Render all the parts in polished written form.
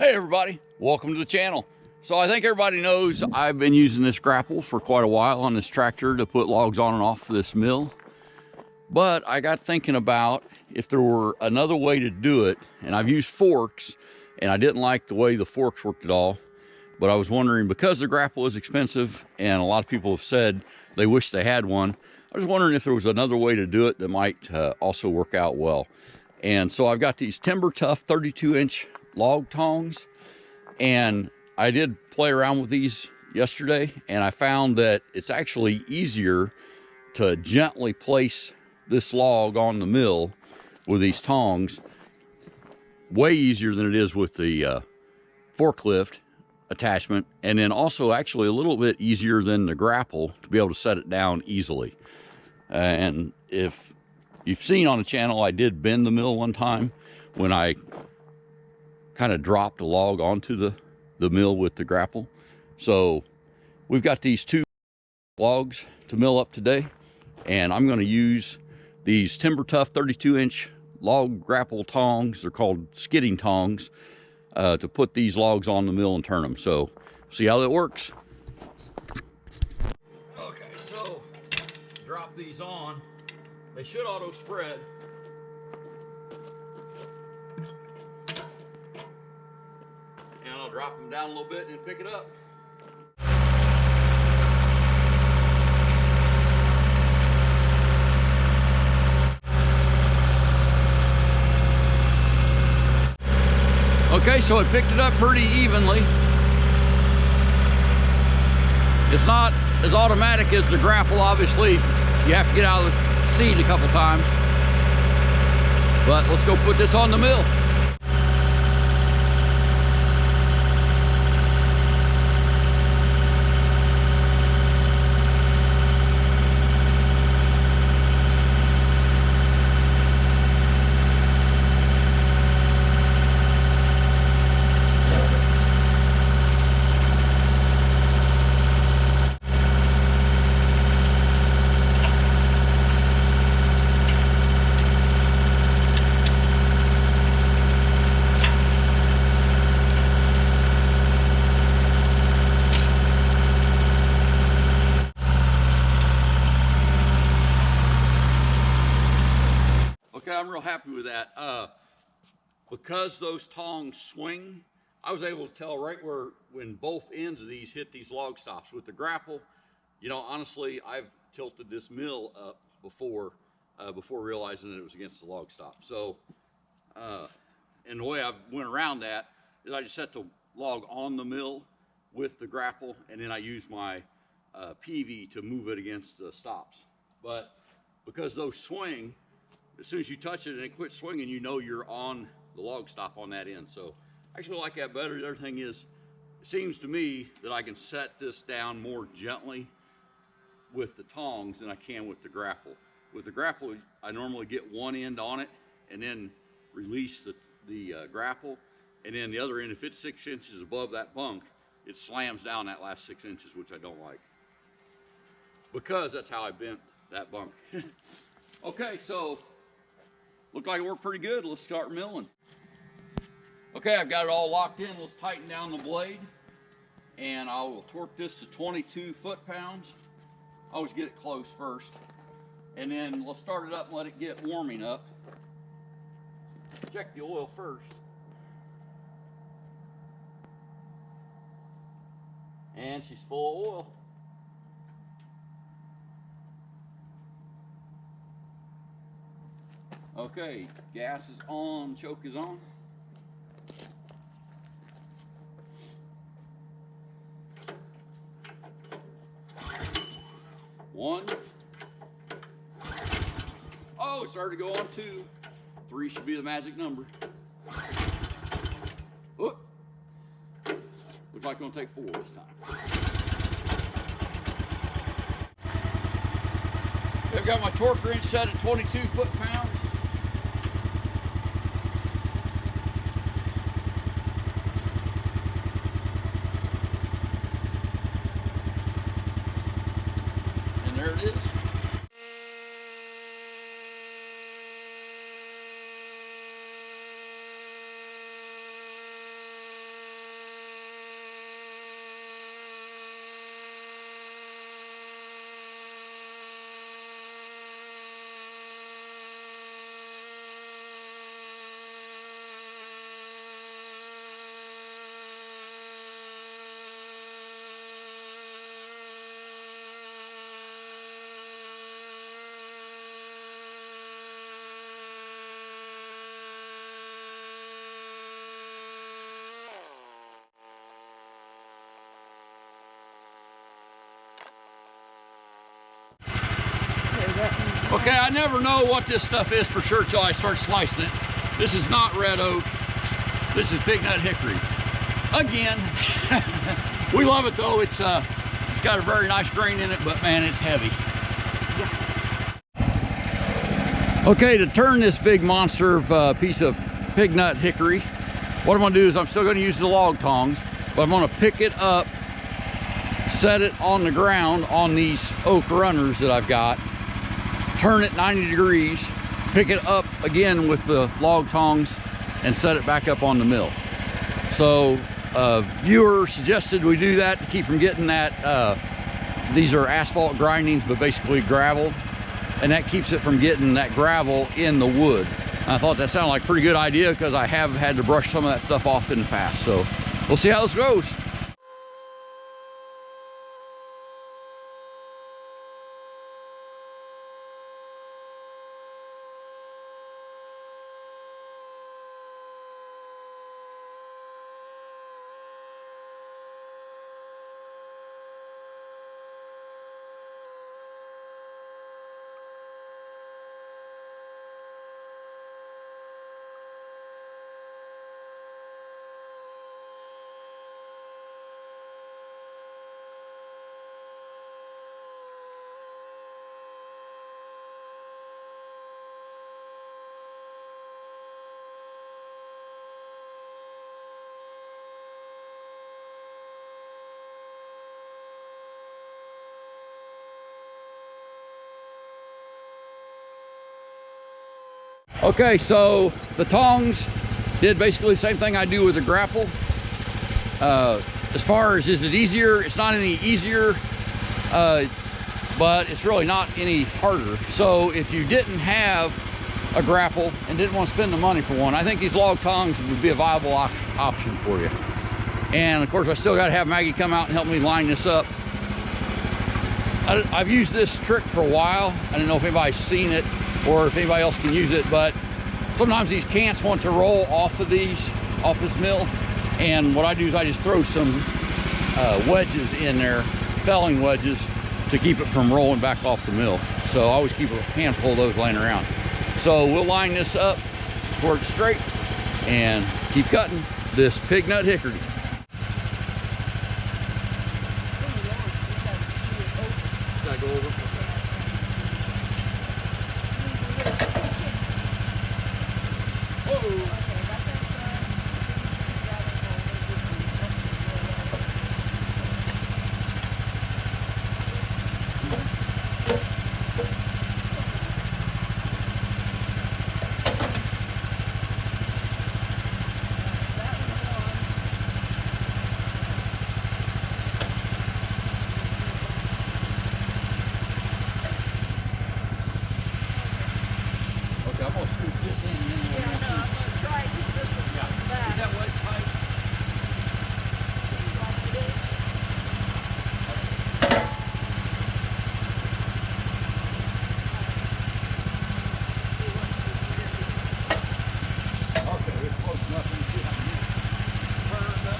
Hey everybody, welcome to the channel. So I think everybody knows I've been using this grapple for quite a while on this tractor to put logs on and off this mill. But I got thinking about if there were another way to do it, and I've used forks and I didn't like the way the forks worked at all. But I was wondering, because the grapple is expensive and a lot of people have said they wish they had one, I was wondering if there was another way to do it that might also work out well. And so I've got these Tuff 32-inch log tongs, and I did play around with these yesterday, and I found that it's actually easier to gently place this log on the mill with these tongs, way easier than it is with the forklift attachment, and then also actually a little bit easier than the grapple to be able to set it down easily. And if you've seen on the channel, I did bend the mill one time when I kind of dropped a log onto the mill with the grapple. So we've got these two logs to mill up today, and I'm going to use these Tuff 32-inch log grapple tongs. They're called skidding tongs, to put these logs on the mill and turn them. So see how that works. Okay, so drop these on. They should auto spread. And I'll drop them down a little bit and pick it up. Okay, so it picked it up pretty evenly. It's not as automatic as the grapple, obviously. You have to get out of the seat a couple times. But let's go put this on the mill. Okay, I'm real happy with that. Because those tongs swing, I was able to tell right when both ends of these hit these log stops. With the grapple, you know, honestly, I've tilted this mill up before realizing that it was against the log stop. So, and the way I went around that is I just set the log on the mill with the grapple, and then I use my PV to move it against the stops. But because those swing, as soon as you touch it and it quits swinging, you know you're on the log stop on that end. So I actually like that better. The other thing is, it seems to me that I can set this down more gently with the tongs than I can with the grapple. With the grapple, I normally get one end on it and then release the grapple. And then the other end, if it's 6 inches above that bunk, it slams down that last 6 inches, which I don't like, because that's how I bent that bunk. Okay, so looked like it worked pretty good. Let's start milling. Okay, I've got it all locked in. Let's tighten down the blade, and I will torque this to 22 foot-pounds. I always get it close first, and then let's start it up and let it get warming up. Check the oil first. And she's full of oil. Okay, gas is on, choke is on. One. Oh, it started to go on 2. 3 should be the magic number. Oop. Looks like it's gonna take 4 this time. I've got my torque wrench set at 22 foot-pounds. And there it is. Okay, I never know what this stuff is for sure till I start slicing it. This is not red oak. This is big nut hickory. Again, we love it though. It's got a very nice grain in it, but man, it's heavy. Okay, to turn this big monster of piece of pig nut hickory, what I'm gonna do is I'm still gonna use the log tongs, but I'm gonna pick it up, set it on the ground on these oak runners that I've got, turn it 90 degrees, pick it up again with the log tongs, and set it back up on the mill. So viewer suggested we do that to keep from getting that, these are asphalt grindings, but basically gravel, and that keeps it from getting that gravel in the wood. And I thought that sounded like a pretty good idea because I have had to brush some of that stuff off in the past. So we'll see how this goes. Okay, so the tongs did basically the same thing I do with the grapple. As far as is it easier, it's not any easier, but it's really not any harder. So if you didn't have a grapple and didn't want to spend the money for one, I think these log tongs would be a viable option for you. And of course, I still got to have Maggie come out and help me line this up. I've used this trick for a while. I don't know if anybody's seen it or if anybody else can use it, but sometimes these cants want to roll off of this mill, and what I do is I just throw some wedges in there, felling wedges, to keep it from rolling back off the mill. So I always keep a handful of those laying around. So we'll line this up, squirt straight, and keep cutting this pig nut hickory. Gotta go over. I'm gonna scoop this in and then Yeah, no, I'm gonna try and keep this one from the back. Is that wet pipe? Okay, it's close enough. Let me see how many. Turn up.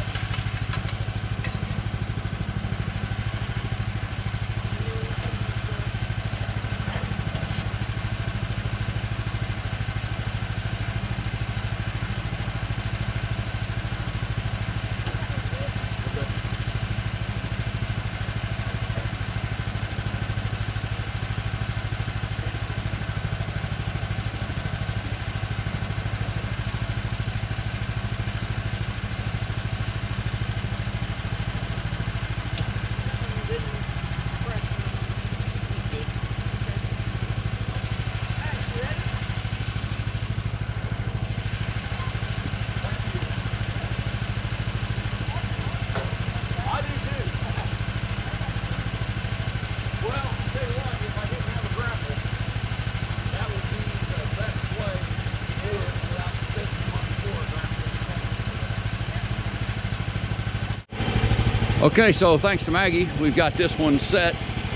Okay, so thanks to Maggie, we've got this one set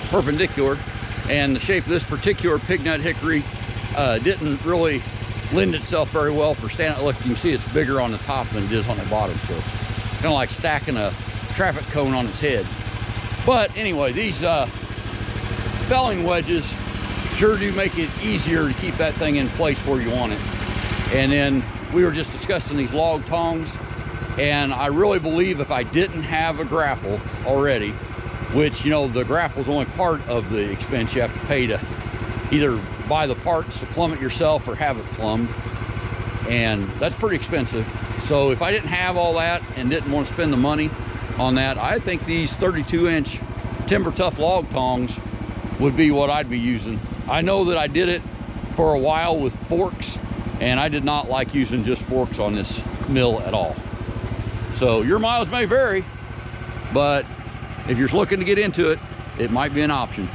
perpendicular, and the shape of this particular pig nut hickory didn't really lend itself very well for standing. Look, you can see it's bigger on the top than it is on the bottom, so kind of like stacking a traffic cone on its head. But anyway, these felling wedges sure do make it easier to keep that thing in place where you want it. And then we were just discussing these log tongs, and I really believe if I didn't have a grapple already, which, you know, the grapple is only part of the expense. You have to pay to either buy the parts to plumb it yourself or have it plumbed, and that's pretty expensive. So if I didn't have all that and didn't want to spend the money on that, I think these 32-inch Timber Tuff log tongs would be what I'd be using. I know that I did it for a while with forks, and I did not like using just forks on this mill at all. So your miles may vary, but if you're looking to get into it, it might be an option.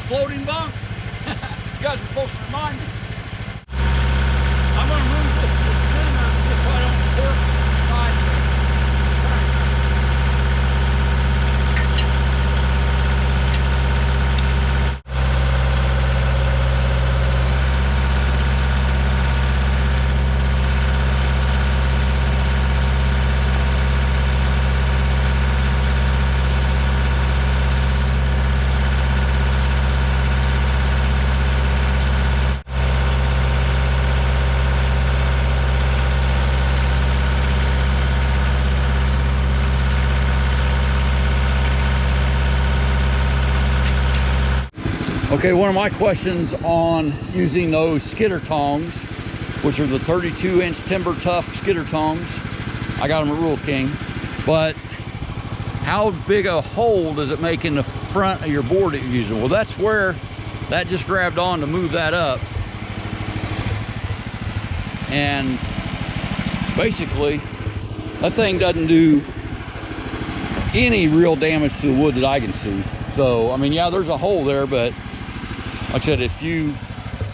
floating bunk. You guys are supposed to remind me. I'm going to move this to the center just so I don't torque sideways. Okay, one of my questions on using those skidder tongs, which are the 32-inch timber tough skidder tongs. I got them at Rural King, but how big a hole does it make in the front of your board that you're using? Well, that's where that just grabbed on to move that up. And basically, that thing doesn't do any real damage to the wood that I can see. So, I mean, yeah, there's a hole there, but like I said, if you,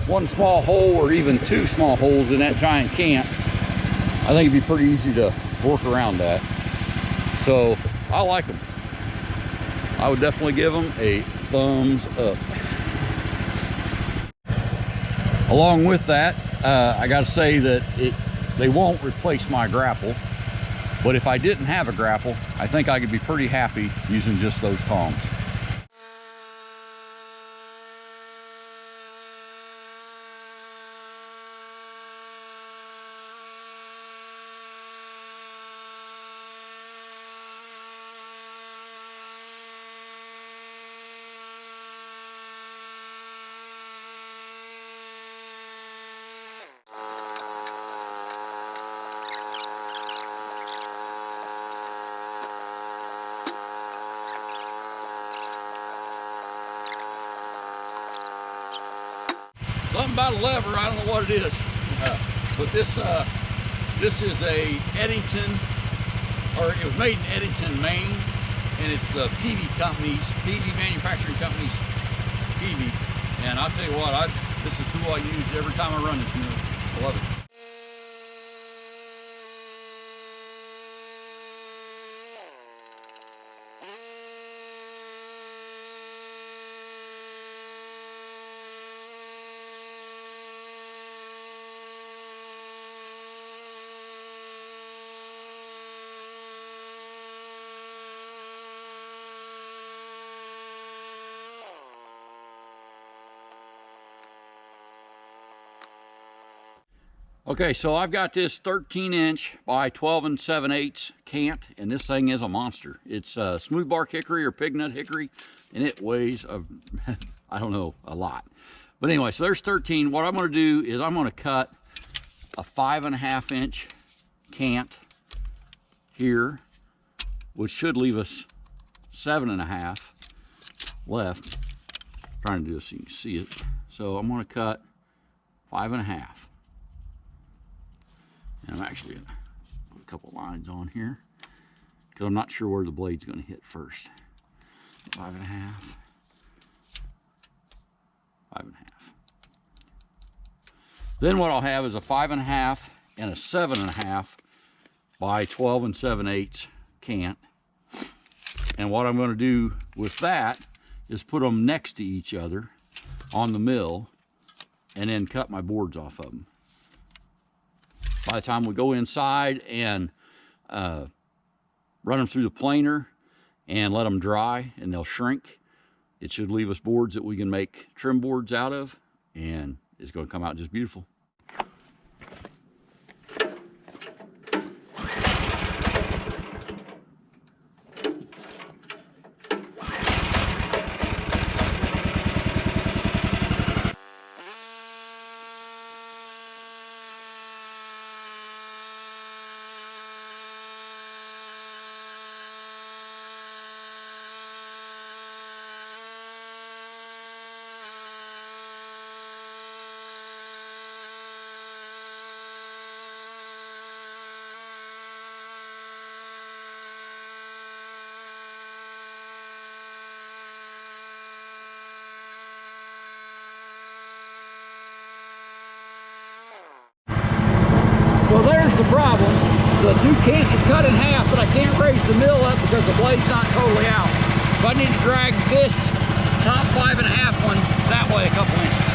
one small hole or even two small holes in that giant cant, I think it'd be pretty easy to work around that. So, I like them. I would definitely give them a thumbs up. Along with that, I gotta say that they won't replace my grapple, but if I didn't have a grapple, I think I could be pretty happy using just those tongs. Something about a lever, I don't know what it is, but this is a Eddington, or it was made in Eddington, Maine, and it's the PV Manufacturing Company's PV. And I'll tell you what, this is who I use every time I run this mill. I love it. Okay, so I've got this 13-inch by 12 7/8 cant, and this thing is a monster. It's smooth bark hickory or pig nut hickory, and it weighs, I don't know, a lot. But anyway, so there's 13. What I'm gonna do is I'm gonna cut a 5.5-inch cant here, which should leave us 7.5 left. I'm trying to do this so you can see it. So I'm gonna cut 5.5. And I'm actually gonna put a couple lines on here because I'm not sure where the blade's gonna hit first. 5.5, 5.5. Then what I'll have is a 5.5 and a 7.5 by 12 7/8 cant. And what I'm gonna do with that is put them next to each other on the mill and then cut my boards off of them. By the time we go inside and run them through the planer and let them dry and they'll shrink, it should leave us boards that we can make trim boards out of, and it's going to come out just beautiful. So there's the problem. The two cants are cut in half, but I can't raise the mill up because the blade's not totally out. So I need to drag this top 5.5 one that way a couple inches.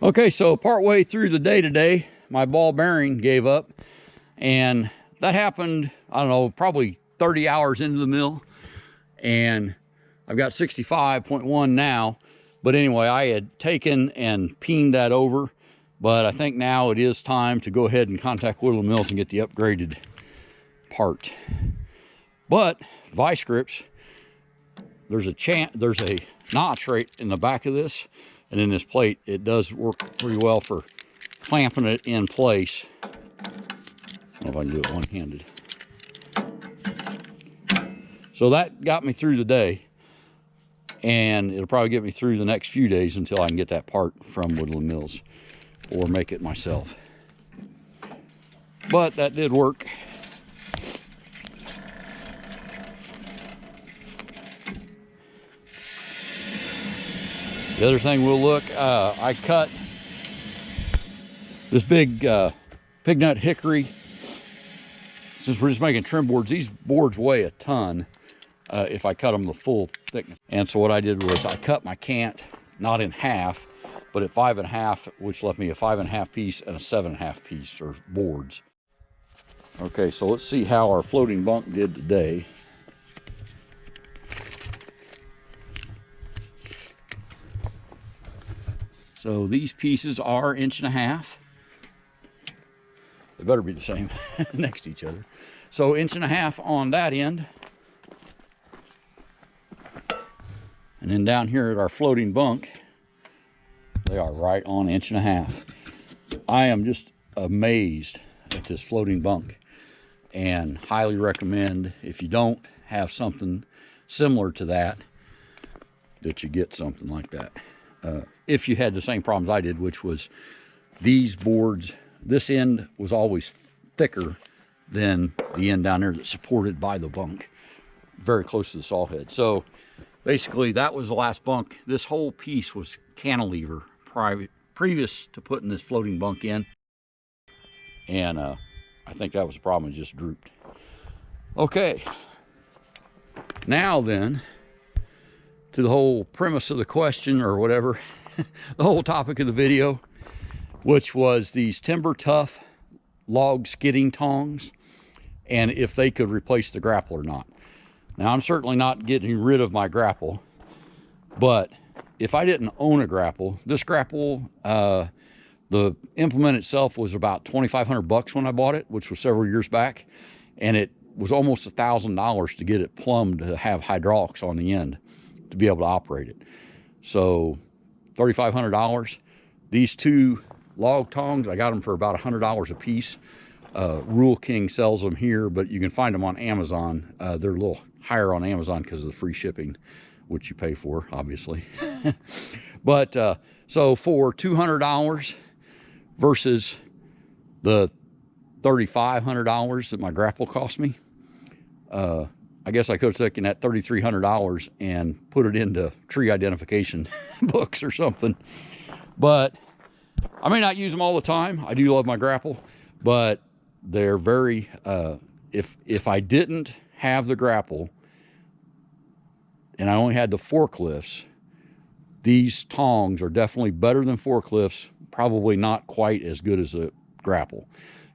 Okay, so partway through the day today, my ball bearing gave up, and that happened, I don't know, probably 30 hours into the mill, and I've got 65.1 now. But anyway, I had taken and peened that over, but I think now it is time to go ahead and contact Woodland Mills and get the upgraded part. But vice grips, there's a notch right in the back of this, and in this plate, it does work pretty well for clamping it in place. I don't know if I can do it one-handed. So that got me through the day, and it'll probably get me through the next few days until I can get that part from Woodland Mills or make it myself. But that did work. The other thing we'll look, I cut this big pig nut hickory. Since we're just making trim boards, these boards weigh a ton if I cut them the full thickness. And so what I did was I cut my cant, not in half, but at 5 1/2, which left me a 5 1/2 piece and a 7 1/2 piece, or boards. Okay, so let's see how our floating bunk did today. So these pieces are 1.5 inches. They better be the same next to each other. So 1.5 inches on that end. And then down here at our floating bunk, they are right on 1.5 inches. I am just amazed at this floating bunk, and highly recommend, if you don't have something similar to that, that you get something like that. If you had the same problems I did, which was these boards, this end was always thicker than the end down there that's supported by the bunk, very close to the saw head. So basically that was the last bunk. This whole piece was cantilever previous to putting this floating bunk in, and I think that was the problem. It just drooped. Okay, now then, to the whole premise of the question, or whatever, the whole topic of the video, which was these timber Tuff log skidding tongs, and if they could replace the grapple or not. Now, I'm certainly not getting rid of my grapple, but if I didn't own a grapple, this grapple, the implement itself was about $2,500 when I bought it, which was several years back, and it was almost $1,000 to get it plumbed to have hydraulics on the end to be able to operate it. So $3,500. These two log tongs, I got them for about $100 a piece. Rule King sells them here, but you can find them on Amazon. They're a little higher on Amazon because of the free shipping, which you pay for, obviously. But so for $200 versus the $3,500 that my grapple cost me, I guess I could have taken that $3,300 and put it into tree identification books or something. But I may not use them all the time. I do love my grapple, but they're very, if I didn't have the grapple and I only had the forklifts, these tongs are definitely better than forklifts, probably not quite as good as a grapple.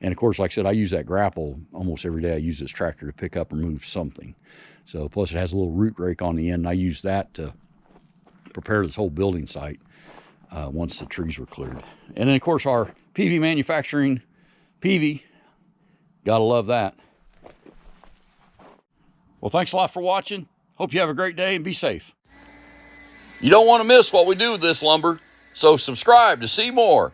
And of course, like I said, I use that grapple almost every day. I use this tractor to pick up or move something. So plus it has a little root rake on the end, and I use that to prepare this whole building site once the trees were cleared. And then of course our PV manufacturing, PV, gotta love that. Well, thanks a lot for watching. Hope you have a great day and be safe. You don't want to miss what we do with this lumber, so subscribe to see more.